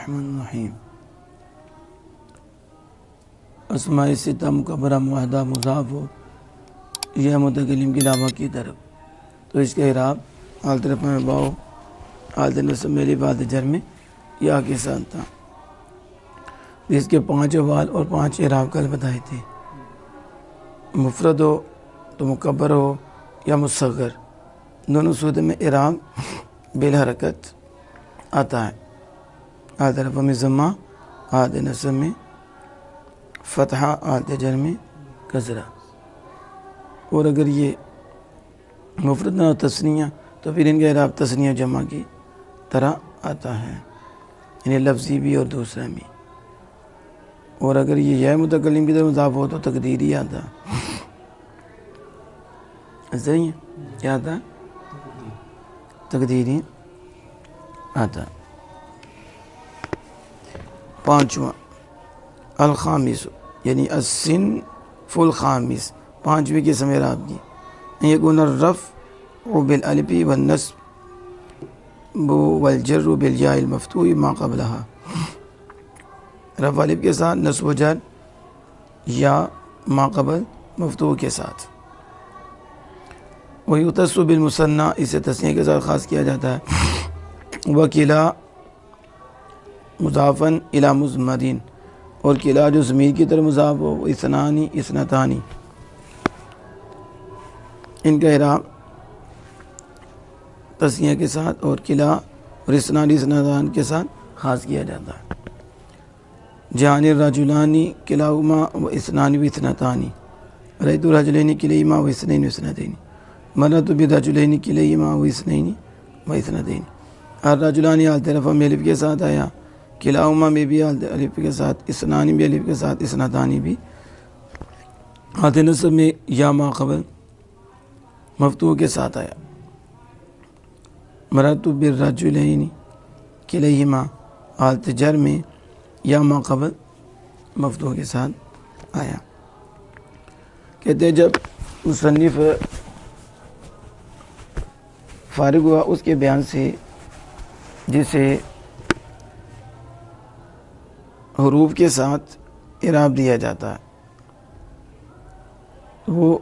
الرحمن الرحیم. اسماء ستہ مکبرہ معاہدہ مضاف ہو یا متکلم کے علاوہ کی طرف تو اس کا اعراب حالت رفع میں باؤ، حالت نصب میں الف، حالت جر میں یا کے ساتھ تھا. اس کے 5 احوال اور 5 اعراب کل بتائے تھے. مفرد ہو تو مکبر ہو یا مصغر، دونوں صورت میں اعراب بالحرکت آتا ہے. حالت رفع میں ضمہ، حالت نصب میں فتحہ، حالت جر میں کسرہ. اور اگر یہ مفرد نہ ہو تثنیہ تو پھر ان کا اعراب تثنیہ جمع کی طرح آتا ہے، یعنی لفظی بھی اور دوسرا بھی. اور اگر یہ یا متکلم کی طرف مضاف ہو تو تقدیری آتا. صحیح ہے، کیا آتا؟ تقدیری آتا. 5واں الخامس یعنی الصنف الخامس، 5ویں قسم اعراب کی. یکون الرفع بالالف والنصب والجر بالیاء المفتوح ما قبلها، رفع الف کے ساتھ، نصب و جر یا ما قبل مفتوح کے ساتھ. ویختص بالمثنى، اسے تثنیہ کے ساتھ خاص کیا جاتا ہے. وکلا مضافا الی مضمرین، اور کلا جو ضمیر کی طرف مضاف ہو، اثنانی اثنتانی، ان کا اعراب تثنیہ کے ساتھ اور کلا اور اثنانی اثنتان کے ساتھ خاص کیا جاتا ہے. جعل الرجلان کلاہما و اثنان و اثنتان، رأیت الرجلین کلیہما و اثنین و اثنتین، مررت بالرجلین کلیہما و اثنین و اثنتین. الرجلان حالت رفع میں الف کے ساتھ آیا، کلاہما میں بھی حالت الف کے ساتھ، اثنان بھی الف کے ساتھ، اثنتان بھی. حالت نصب میں یا ما قبل مفتوح کے ساتھ آیا. مررت بالرجلین کلیہما حالت جر میں یا ما قبل مفتوح کے ساتھ آیا. کہتے ہیں جب مصنف فارغ ہوا اس کے بیان سے جسے حروف کے ساتھ اعراب دیا جاتا ہے، وہ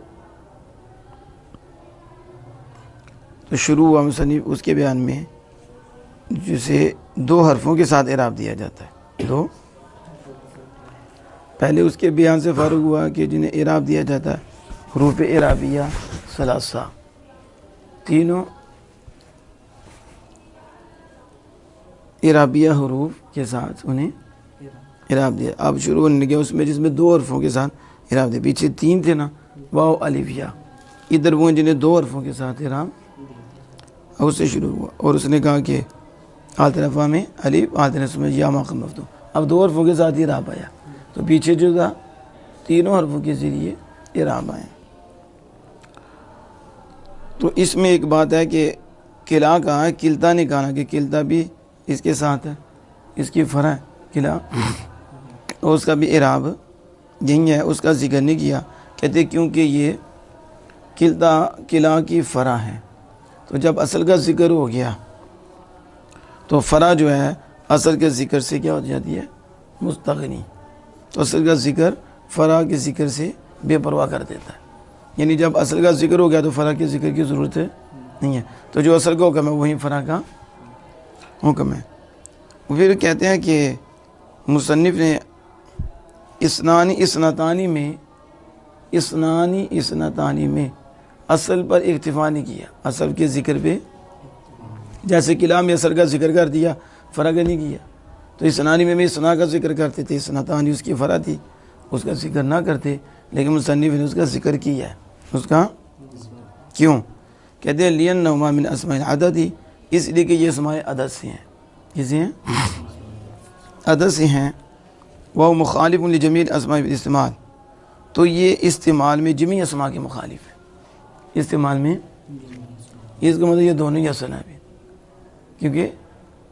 تو شروع ہوا مصنف اس کے بیان میں جسے 2 حرفوں کے ساتھ اعراب دیا جاتا ہے. پہلے اس کے بیان سے فارغ ہوا کہ جنہیں اعراب دیا جاتا ہے حروف اعرابیہ ثلاثہ، تینوں اعرابیہ حروف کے ساتھ انہیں اعراب دیا. اب شروع ہونے لگا اس میں جس میں 2 حرفوں کے ساتھ اعراب دیا. پیچھے 3 تھے نا، واو الف یا، ادھر وہ جنہیں 2 حرفوں کے ساتھ اعراب اس سے شروع ہوا. اور اس نے کہا کہ حالت رفع میں الف، حالت نصب میں یا ما قبل مفتوح. اب 2 حرفوں کے ساتھ اعراب آیا تو پیچھے جو تھا 3 حرفوں کے ذریعے اعراب آئے. تو اس میں ایک بات ہے کہ کلا کہا ہے، کلتا نے کہا کہ کلتا بھی اس کے ساتھ ہے، اس کی فرع ہے کلا، اور اس کا بھی اعراب یہی ہے. اس کا ذکر نہیں کیا، کہتے کیونکہ یہ کلا کی فرع ہے. تو جب اصل کا ذکر ہو گیا تو فرع جو ہے اصل کے ذکر سے کیا ہو جاتی ہے؟ مستغنی. تو اصل کا ذکر فرع کے ذکر سے بے پرواہ کر دیتا ہے. یعنی جب اصل کا ذکر ہو گیا تو فرع کے ذکر کی ضرورت نہیں ہے. تو جو اصل کا حکم ہے وہی فرع کا حکم ہے. پھر کہتے ہیں کہ مصنف نے اثنانی اثنتانی میں اصل پر اکتفا نہیں کیا، اصل کے ذکر پہ. جیسے کلا میں اصل کا ذکر کر دیا، فرع کا نہیں کیا. تو اثنانی میں اثنا کا ذکر کرتے تھے، اثنتانی اس کی فرع تھی، اس کا ذکر نہ کرتے. لیکن مصنف نے اس کا ذکر کیا ہے. اس کا کیوں؟ کہتے ہیں لِأَنَّهُمَا مِنْ أَسْمَاءِ الْعَدَدِ، اس لیے کہ یہ اسماء عدد سے ہیں. کسی ہیں؟ عدد سے ہیں. وہ مخالف لجمیع الاسماء بالاستعمال، تو یہ استعمال میں جمیع اسماء کے مخالف ہے. استعمال میں اس کا مطلب یہ دونوں ہی اصل ہیں، کیونکہ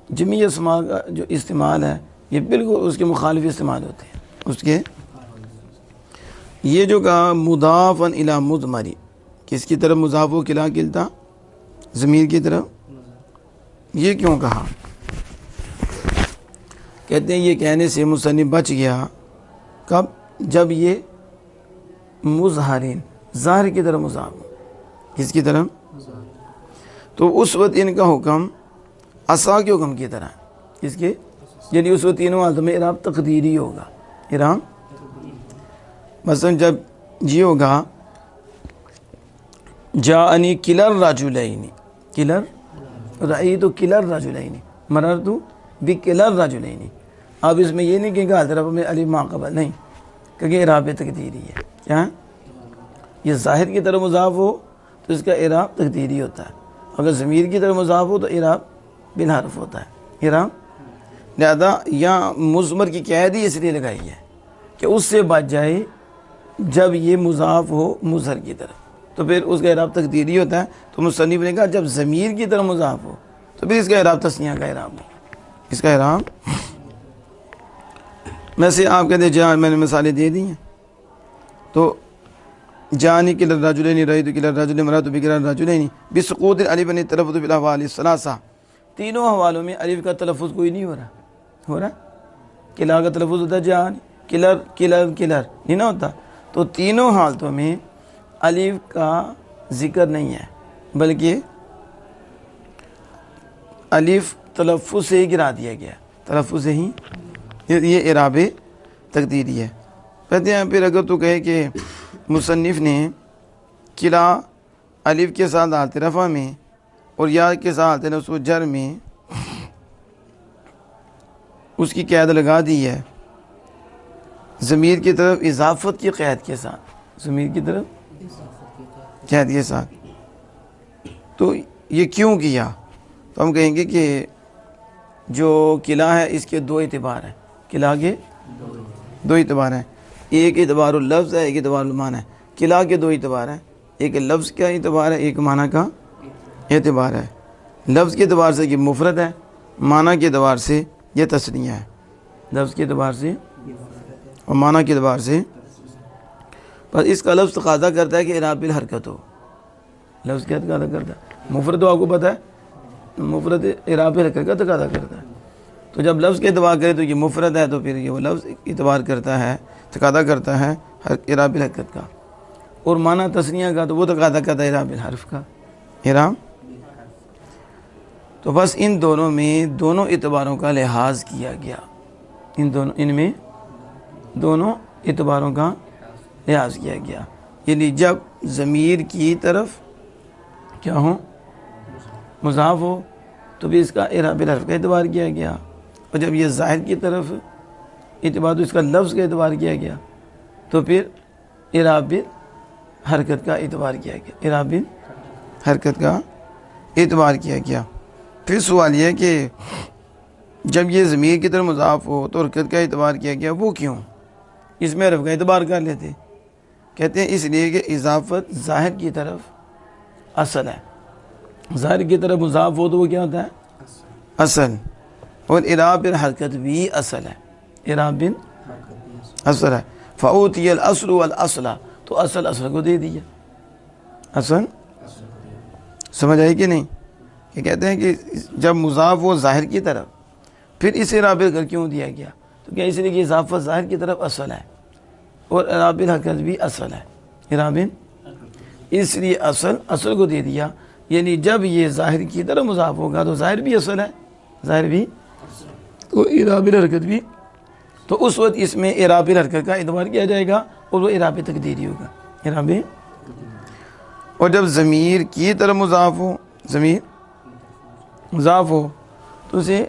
جمیع اسماء کا جو استعمال ہے یہ بالکل اس کے مخالف استعمال ہوتے ہیں. اس کے یہ جو کہا مضافا الی مضمر، کس کی طرف مضاف و کلا کلتا ضمیر کی طرف، یہ کیوں کہا؟ کہتے ہیں یہ کہنے سے مصنف بچ گیا کب؟ جب یہ مظہرین ظاہر کی طرف مضاف ہو. کس کی طرف؟ تو اس وقت ان کا حکم عصا کے حکم کی طرح ہے. اس کے یعنی اس وقت تینوں حالتوں میں اعراب تقدیری ہوگا. اعراب مثلا جب یہ ہوگا جاءنی کلا الرجلین، کلر رأیت کلا الرجلین، مررت بکلا الرجلین. اب اس میں یہ نہیں کہ حاضر میں الف ما قبل نہیں، کیونکہ اعراب تقدیری ہے. کیا یہ ظاہر کی طرف مضاف ہو تو اس کا اعراب تقدیری ہوتا ہے، اگر ضمیر کی طرف مضاف ہو تو اعراب بالحرف ہوتا ہے. اعراب لہذا یہاں مضمر کی قید ہی اس لیے لگائی ہے کہ اس سے بچ جائے جب یہ مضاف ہو مظہر کی طرف تو پھر اس کا اعراب تقدیری ہوتا ہے. تو مصنف نے کہا جب ضمیر کی طرف مضاف ہو تو پھر اس کا اعراب تثنیہ کا اعراب ہو. اس کا اعراب میں سے آپ کہتے ہیں جہاں میں نے مثالیں دے دی ہیں. تو جانی کلا الرجلین رأیت کلا الرجلین مررت بکلا الرجلین بسقوط الالف عن التلفظ بالاحوال الثلاثہ. تینوں حوالوں میں الف کا تلفظ کوئی نہیں ہو رہا. کلا کا تلفظ ہوتا ہے جان، کلر کلر کلر نہیں نہ ہوتا. تو تینوں حالتوں میں الف کا ذکر نہیں ہے بلکہ الف تلفظ سے ہی گرا دیا گیا، تلفظ سے ہی. یہ اعراب تقدیری ہے. کہتے ہیں پھر اگر تو کہے کہ مصنف نے کلا الف کے ساتھ حالت رفع میں اور یا کے ساتھ نصب و جر میں اس کی قید لگا دی ہے ضمیر کی طرف اضافت کی قید کے ساتھ، ضمیر کی طرف قید کے ساتھ، تو یہ کیوں کیا؟ تو ہم کہیں گے کہ جو قلعہ ہے اس کے دو اعتبار ہیں. قلعہ کے دو اعتبار ہیں، ایک اعتبار اللفظ ہے، ایک اعتبار المعنی ہے. قلعہ کے دو اعتبار ہیں، ایک لفظ کا اعتبار ہے، ایک معنی کا اعتبار ہے. لفظ کے اعتبار سے یہ مفرد ہے، معنی کے اعتبار سے یہ تثنیہ ہے. لفظ کے اعتبار سے اور معنی کے اعتبار سے. پر اس کا لفظ تقاضا کرتا ہے کہ اعراب بالحرکت ہو. لفظ کیا تقاضا کرتا ہے؟ مفرد تو آپ کو پتہ ہے، مفرد اعراب بالحرکت کا تقاضا کرتا ہے. تو جب لفظ کے اعتبار کرے تو یہ مفرد ہے، تو پھر یہ وہ لفظ اعتبار کرتا ہے، تقاضا کرتا ہے اعراب بالحرکت کا. اور معنی تثنیہ کا تو وہ تقاضا کرتا ہے اعراب بالحرف کا. اعراب تو بس ان دونوں میں دونوں اعتباروں کا لحاظ کیا گیا. ان میں دونوں اعتباروں کا لحاظ کیا گیا. یعنی جب ضمیر کی طرف کیا ہو مضاف ہو تو بھی اس کا اعراب بالحرف کا اعتبار کیا گیا، اور جب یہ ظاہر کی طرف اعتبار تو اس کا لفظ کا اعتبار کیا گیا، تو پھر اعراب بالحرکت کا اعتبار کیا گیا. اعراب بالحرکت کا اعتبار کیا گیا. پھر سوال یہ ہے کہ جب یہ ضمیر کی طرف مضاف ہو تو حرکت کا اعتبار کیا گیا، وہ کیوں؟ اس میں حرف کا اعتبار کر لیتے. کہتے ہیں اس لیے کہ اضافت ظاہر کی طرف اصل ہے. ظاہر کی طرف مضاف ہو تو وہ کیا ہوتا ہے؟ اصل. اور اعراب بالحرکت بھی اصل ہے. اعراب بالحصل ہے. فأوتی الاصل والاصل، تو اصل کو دے دیا. اصل سمجھ آئی کہ نہیں؟ کہ کہتے ہیں کہ جب مضاف ہو ظاہر کی طرف پھر اس اعراب کر کیوں دیا گیا؟ تو کیا اس لیے کہ اضافت ظاہر کی طرف اصل ہے اور اعراب بالحرکت بھی اصل ہے. اعراب اس لیے اصل کو دے دیا. یعنی جب یہ ظاہر کی طرف مضاف ہوگا تو ظاہر بھی اصل ہے، ظاہر بھی تو اعراب بالحرکت بھی. تو اس وقت اس میں اعراب بالحرکت کا اعتبار کیا جائے گا اور وہ اعراب تقدیری ہوگا. اعراب اور جب ضمیر کی طرف مضاف ہو، ضمیر مضاف ہو تو اسے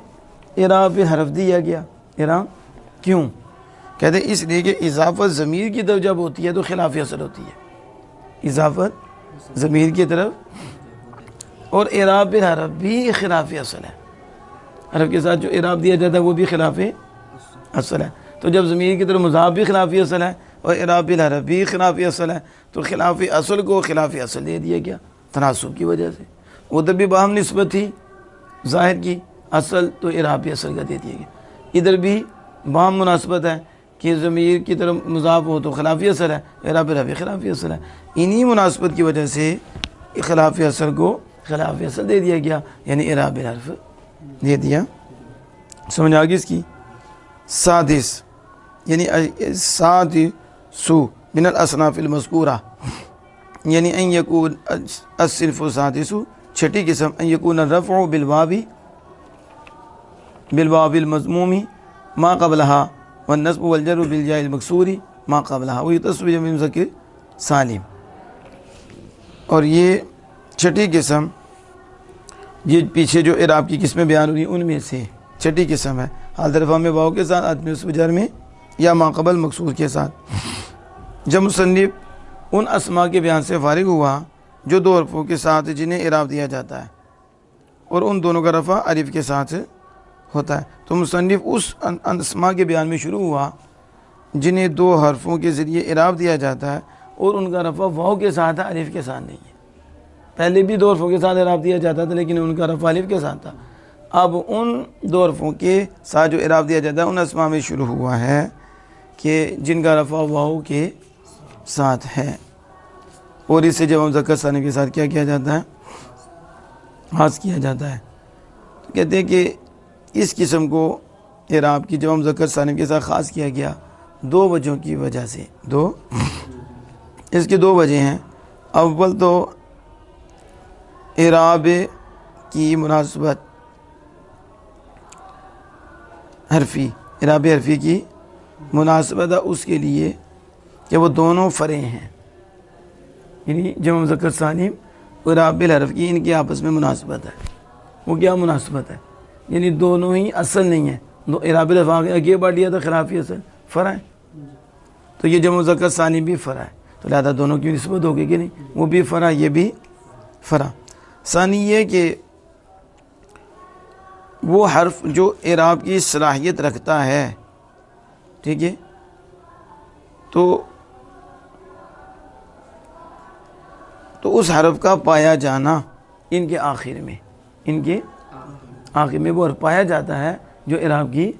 اعراب بالحرف دیا گیا. اعراب کیوں؟ کہتے ہیں اس لیے کہ اضافت ضمیر کی طرف جب ہوتی ہے تو خلاف اصل ہوتی ہے. اضافت ضمیر کی طرف اور اعراب بالحرف بھی خلاف اصل ہے. حرف کے ساتھ جو اعراب دیا جاتا ہے وہ بھی خلاف اصل ہے. تو جب ضمیر کی طرف مضاف بھی خلاف اصل ہے اور اعراب بالحرف بھی خلاف اصل ہے تو خلاف اصل کو خلاف اصل دے دیا گیا تناسب کی وجہ سے. ادھر بھی باہم نسبت تھی ظاہر کی، اصل تو اعراب اصل کا دے دیا گیا. ادھر بھی باہم مناسبت ہے کہ ضمیر کی طرف مضاف ہو تو خلاف اصل ہے، اعراب بالحرف خلاف اصل ہے. انہی مناسبت کی وجہ سے خلاف اصل کو خلاف اصل دے دیا گیا، یعنی اعراب بالحرف دے دیا. سمجھ آ گئی اس کی؟ سادس یعنی سادسو من الاصناف المذکورہ یعنی ان یکون الصنف السادسو چھٹی قسم ان یکون الرفع بالواو المضموم ما قبلها والنصب والجر بالجاء المکسور ما قبلها ویختص بجمع مذکر سالم. اور یہ چھٹی قسم یہ پیچھے جو اعراب کی قسمیں بیان ہوئی ان میں سے چھٹی قسم ہے. حالت رفع میں واو کے ساتھ، عدم نصب جر میں یا ما قبل مکسور کے ساتھ. جب مصنف ان اسماء کے بیان سے فارغ ہوا جو دو حرفوں کے ساتھ جنہیں اعراب دیا جاتا ہے اور ان دونوں کا رفع الف کے ساتھ ہوتا ہے، تو مصنف اس اسماء کے بیان میں شروع ہوا جنہیں دو حرفوں کے ذریعے اعراب دیا جاتا ہے اور ان کا رفع واو کے ساتھ ہے، الف کے ساتھ نہیں ہے. پہلے بھی دو حرفوں کے ساتھ اعراب دیا جاتا تھا لیکن ان کا رفع الف کے ساتھ تھا. اب ان دو حرفوں کے ساتھ جو اعراب دیا جاتا ہے ان اسماء میں شروع ہوا ہے کہ جن کا رفع واو کے ساتھ ہے، اور اس سے جمع مذکر سالم کے ساتھ کیا کیا جاتا ہے؟ خاص کیا جاتا ہے. تو کہتے ہیں کہ اس قسم کو اعراب کی جمع مذکر سالم کے ساتھ خاص کیا گیا دو وجہوں کی وجہ سے. اس کی دو وجہ ہیں. اول تو اعراب کی مناسبت حرفی، اعراب حرفی کی مناسبت ہے اس کے لیے کہ وہ دونوں فرع ہیں، یعنی جمع مذکر سالم اور اعراب بالحرف کی ان کی آپس میں مناسبت ہے. وہ کیا مناسبت ہے؟ یعنی دونوں ہی اصل نہیں ہیں. اعراب بالحرف آگے بڑھ لیا تھا خلافی اصل فرع ہے، تو یہ جمع مذکر سالم بھی فرع ہے، تو لہذا دونوں کی نسبت ہوگی کہ نہیں، وہ بھی فرع یہ بھی فرع. ثانی یہ کہ وہ حرف جو اعراب کی صلاحیت رکھتا ہے، ٹھیک ہے، تو اس حرف کا پایا جانا ان کے آخر میں وہ حرف پایا جاتا ہے جو اعراب کی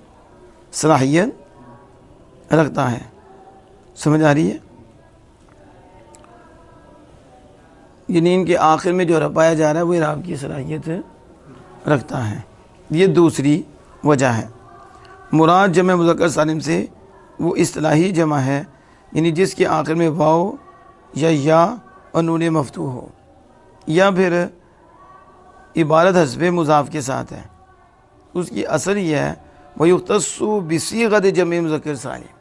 صلاحیت رکھتا ہے. سمجھ آ رہی ہے؟ یعنی ان کے آخر میں جو حرف پایا جا رہا ہے وہ اعراب کی صلاحیت رکھتا ہے. یہ دوسری وجہ ہے. مراد جمع مذکر سالم سے وہ اصطلاحی جمع ہے، یعنی جس کے آخر میں واو یا اور نون مفتوح ہو، یا پھر عبارت حسب مضاف کے ساتھ ہے. اس کی اثر یہ ہے وَيُخْتَصُّ بِصِيغَةِ جمع مذکر سالم،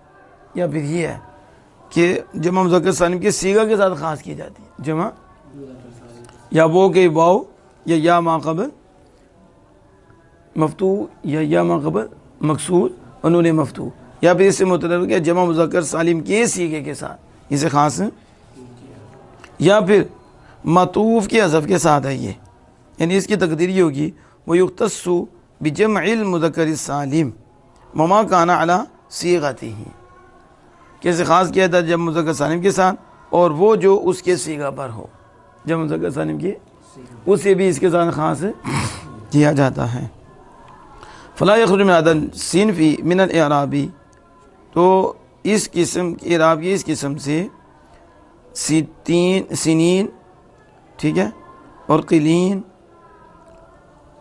یا پھر یہ ہے کہ جمع مذکر سالم کے صیغہ کے ساتھ خاص کی جاتی ہے. جمع یا وہ کہ واو یا ما قبل مفتوح یا ما قبل مکسور اور نون مفتوح، یا پھر اس سے متعلق ہے جمع مذکر سالم کے صیغے کے ساتھ اسے خاص، یا پھر معطوف کے حذف کے ساتھ ہے. یہ یعنی اس کی تقدیر یہ ہوگی وَيُخْتَصُّ بِجَمْعِ الْمُذَكَّرِ السَّالِمِ وَمَا كَانَ عَلَى صِيغَتِهِ، کیسے خاص کیا تھا جمع مذکر سالم کے ساتھ اور وہ جو اس کے صیغہ پر ہو، جمع مذکر سالم کے اسے بھی اس کے ساتھ خاص کیا جاتا ہے. فلا يخرج من هذا الصنف من الاعراب، تو اس قسم اعراب کی اس قسم سے سنین، ٹھیک ہے، اور قلین،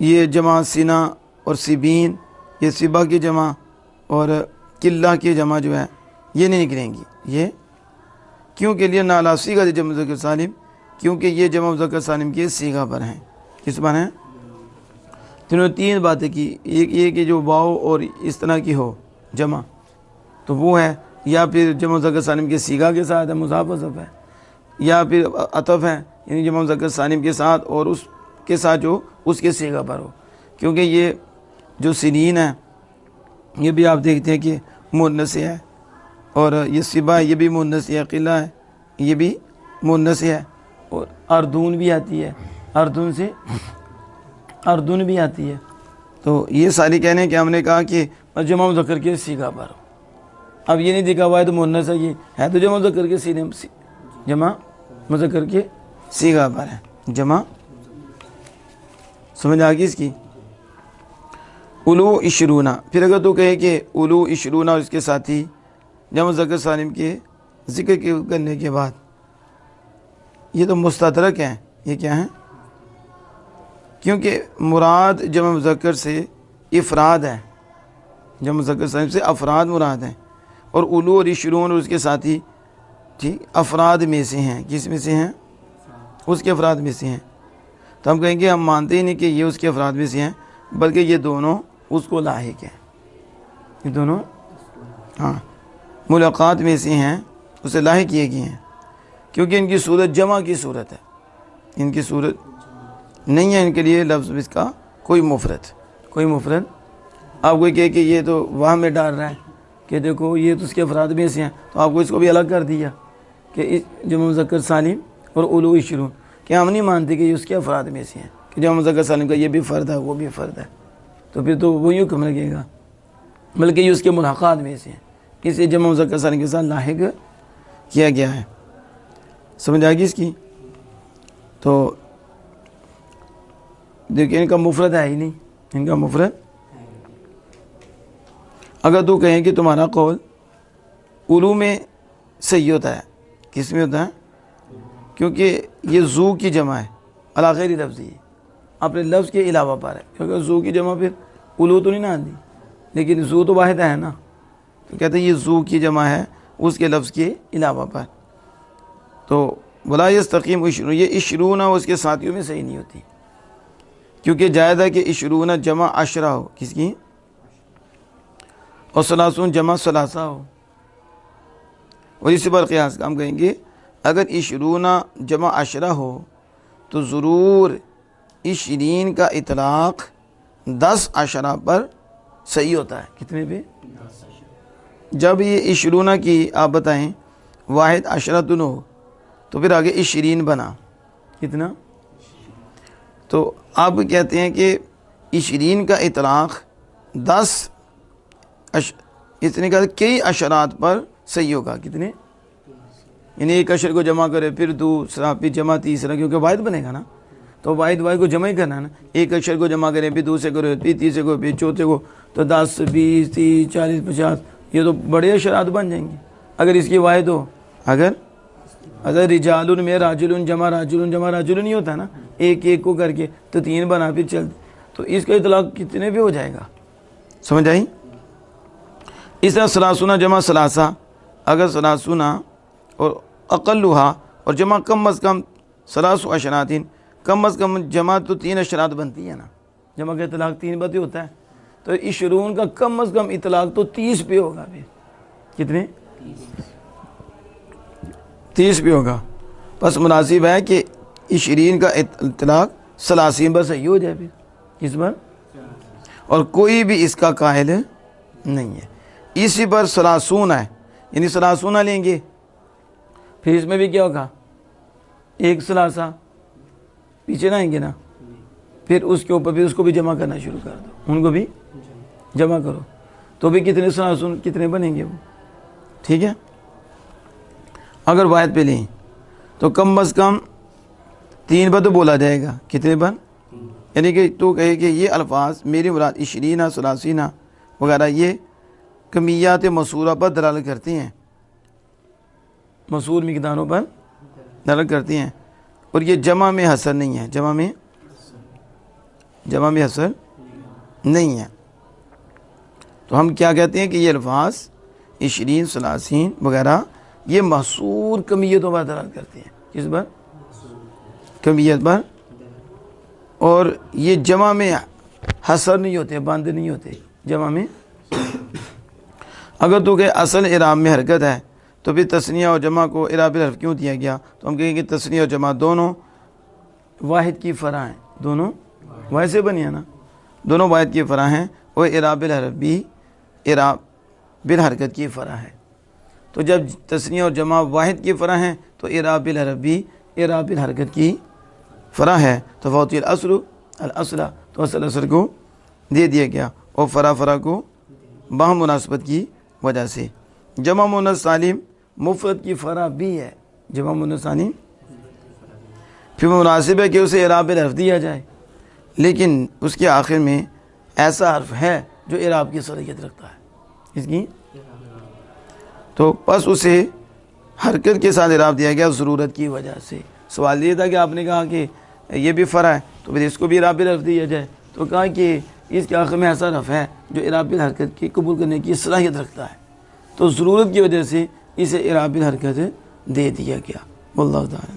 یہ جمع سنا اور سبین، یہ سبا کی جمع اور قلہ کی جمع جو ہے یہ نہیں نکلیں گی. یہ کیوں کے لیے نالا صیغہ جمع مذکر سالم، کیونکہ یہ جمع مذکر سالم کے صیغہ پر ہیں. کس پر ہیں؟ انہوں نے تین باتیں کی. ایک یہ کہ جو واو اور اس طرح کی ہو جمع تو وہ ہے، یا پھر جمع مذکر سالم کے صیغہ کے ساتھ ہے، مضاف حذف ہے، یا پھر عطف ہے، یعنی جمع مذکر سالم کے ساتھ اور اس کے ساتھ جو اس کے صیغہ پر ہو. کیونکہ یہ جو سنین ہے یہ بھی آپ دیکھتے ہیں کہ مؤنث ہے، اور یہ سبا یہ بھی مؤنث ہے، قلہ ہے یہ بھی مؤنث ہے، اور اردون بھی آتی ہے، اردن بھی آتی ہے. تو یہ ساری کہنے ہیں کہ ہم نے کہا کہ جمع مذکر کے صیغہ پر ہو. اب یہ نہیں دکھا ہوا ہے تو مؤنث ہے، یہ ہے تو جمع مذکر کے جمع مذکر کے صیغہ پر ہے. جمع سمجھ آ گئی اس کی؟ اولو عشرونہ، پھر اگر تو کہے کہ اولو عشرونہ اور اس کے ساتھی جمع مذکر سالم کے ذکر کرنے کے بعد یہ تو مستدرک ہیں. یہ کیا ہیں؟ کیونکہ مراد جمع مذکر سے افراد ہے، جمع مذکر سالم سے افراد مراد ہیں، اور اولو اور عشرون اور اس کے ساتھی ٹھیک افراد میں سے ہیں۔ کس میں سے ہیں؟ اس کے افراد میں سے ہیں۔ تو ہم کہیں گے ہم مانتے ہی نہیں کہ یہ اس کے افراد میں سے ہیں، بلکہ یہ دونوں اس کو لاحق ہیں، یہ دونوں ہاں ملاقات میں سے ہیں، اسے لاحق کیے گئے ہیں، کیونکہ ان کی صورت جمع کی صورت ہے، ان کی صورت نہیں ہے ان کے لیے لفظ اس کا کوئی مفرد۔ آپ کوئی کہے کہ یہ تو وہاں میں ڈال رہا ہے کہ دیکھو یہ تو اس کے افراد میں سے ہیں، تو آپ کو اس کو بھی الگ کر دیا کہ جمع مذکر سالم اور اولو عشرون، کہ ہم نہیں مانتے کہ یہ اس کے افراد میں سے ہیں، کہ جمع مذکر سالم کا یہ بھی فرد ہے وہ بھی فرد ہے، تو پھر تو وہی حکم لگے گا، بلکہ یہ اس کے ملحقات میں سے ہیں، اسے جمع مذکر سالم کے ساتھ لاحق کیا گیا ہے۔ سمجھ آئے گی اس کی؟ تو دیکھیں ان کا مفرد ہے ہی نہیں، ان کا مفرد۔ اگر تو کہیں کہ تمہارا قول اولو میں صحیح ہوتا ہے، کس میں ہوتا ہے؟ کیونکہ یہ زو کی جمع ہے، علی غیر لفظی، اپنے لفظ کے علاوہ پر ہے، کیونکہ زو کی جمع پھر اولو تو نہیں نہ آتی، لیکن زو تو واحد ہے نا، تو کہتے ہیں یہ زو کی جمع ہے اس کے لفظ کے علاوہ پر۔ تو ولا یستقیم عشرون، یہ عشرون اس کے ساتھیوں میں صحیح نہیں ہوتی، کیونکہ جائز ہے کہ عشرون جمع عشرہ ہو، کس کی؟ اور ثلاثون جمع ثلاثہ ہو، اور اسی پر قیاس ہم کہیں گے اگر عشرون جمع عشرہ ہو تو ضرور عشرین کا اطلاق 10 عشرہ پر صحیح ہوتا ہے۔ کتنے پہ؟ جب یہ عشرون کی آپ بتائیں واحد عشرۃ ہو تو پھر آگے عشرین بنا، کتنا؟ تو آپ کہتے ہیں کہ عشرین کا اطلاق 10 اتنے کا کئی عشرات پر صحیح ہوگا، کتنے؟ یعنی ایک عشر کو جمع کرے پھر دوسرا پھر جمع تیسرا، کیونکہ واحد بنے گا نا، تو واحد کو جمع ہی کرنا ہے نا، ایک عشر کو جمع کریں پھر دوسرے کو پھر تیسرے کو پھر چوتھے کو، تو 10 20 30 40 50 یہ تو بڑے عشرات بن جائیں گے اگر اس کی واحد ہو۔ اگر رجال میں راجل جمع راجل نہیں ہوتا نا، ایک کو کر کے تو 3 بنا پھر چل، تو اس کا اطلاق کتنے پہ ہو جائے گا؟ سمجھ آئی؟ اس طرح ثلاثون جمع ثلاثہ، اگر ثلاثون اور اقلھا اور جمع کم از کم 3 عشرات، کم از کم جمع تو 3 عشرات بنتی ہے نا، جمع کا اطلاق 3 بتے ہوتا ہے، تو عشرون کا کم از کم اطلاق تو 30 پہ ہوگا، پھر کتنے؟ 30 پہ ہوگا۔ بس مناسب ہے کہ عشرین کا اطلاق 30 پر صحیح ہو جائے، پھر اس پر، اور کوئی بھی اس کا قائل نہیں ہے۔ اسی پر 30 ہے، یعنی 30 لیں گے، پھر اس میں بھی کیا ہوگا؟ ایک ثلاثہ پیچھے نہ آئیں گے نا، پھر اس کے اوپر پھر اس کو بھی جمع کرنا شروع کر دو، ان کو بھی جمع کرو، تو بھی کتنے 30 کتنے بنیں گے وہ؟ ٹھیک ہے، اگر واحد پہ لیں تو کم از کم 3 پر تو بولا جائے گا، کتنے پر؟ یعنی کہ تو کہے کہ یہ الفاظ میری مراد 20 30 وغیرہ یہ کمیات مسورہ پر دلالت کرتی ہیں، مسور مقداروں پر دلالت کرتی ہیں، اور یہ جمع میں حصر نہیں ہے، جمع میں حصر نہیں ہے۔ تو ہم کیا کہتے ہیں کہ یہ الفاظ 20 30 وغیرہ یہ محصور کمیتوں پر دلالت کرتے ہیں، کس پر؟ کمیت پر، اور یہ جمع میں حصر نہیں ہوتے، بند نہیں ہوتے جمع میں۔ اگر تو کہ اصل اعراب میں حرکت ہے تو پھر تثنیہ اور جمع کو اعراب الحرف کیوں دیا گیا؟ تو ہم کہیں گے تثنیہ اور جمع دونوں واحد کی فرع ہیں، دونوں واحد سے بنی ہے نا، دونوں واحد کی فرع ہیں، اور اعراب الحرف بھی اعراب بالحرکت کی فرع ہے۔ تو جب تثنیہ اور جمع واحد کی فرع ہیں تو اعراب بالحرف بھی اعراب بالحرکت کی فرع ہے، تو فوتی الاصل تو اصل کو دے دیا گیا، اور فرع کو باہم مناسبت کی وجہ سے۔ جمع مؤنث سالم مفرد کی فرع بھی ہے، جمع مؤنث سالم پھر مناسب ہے کہ اسے اعراب بالحرف دیا جائے، لیکن اس کے آخر میں ایسا حرف ہے جو اعراب کی صلاحیت رکھتا ہے، اس کی تو پس اسے حرکت کے ساتھ اعراب دیا گیا ضرورت کی وجہ سے۔ سوال یہ تھا کہ آپ نے کہا کہ یہ بھی فرع ہے تو پھر اس کو بھی اعراب بالحرف دیا جائے، تو کہا کہ اس کے آخر میں ایسا رفع ہے جو اعراب بالحرکت کی قبول کرنے کی صلاحیت رکھتا ہے، تو ضرورت کی وجہ سے اسے اعراب بالحرکت دے دیا گیا۔ واللہ تعالی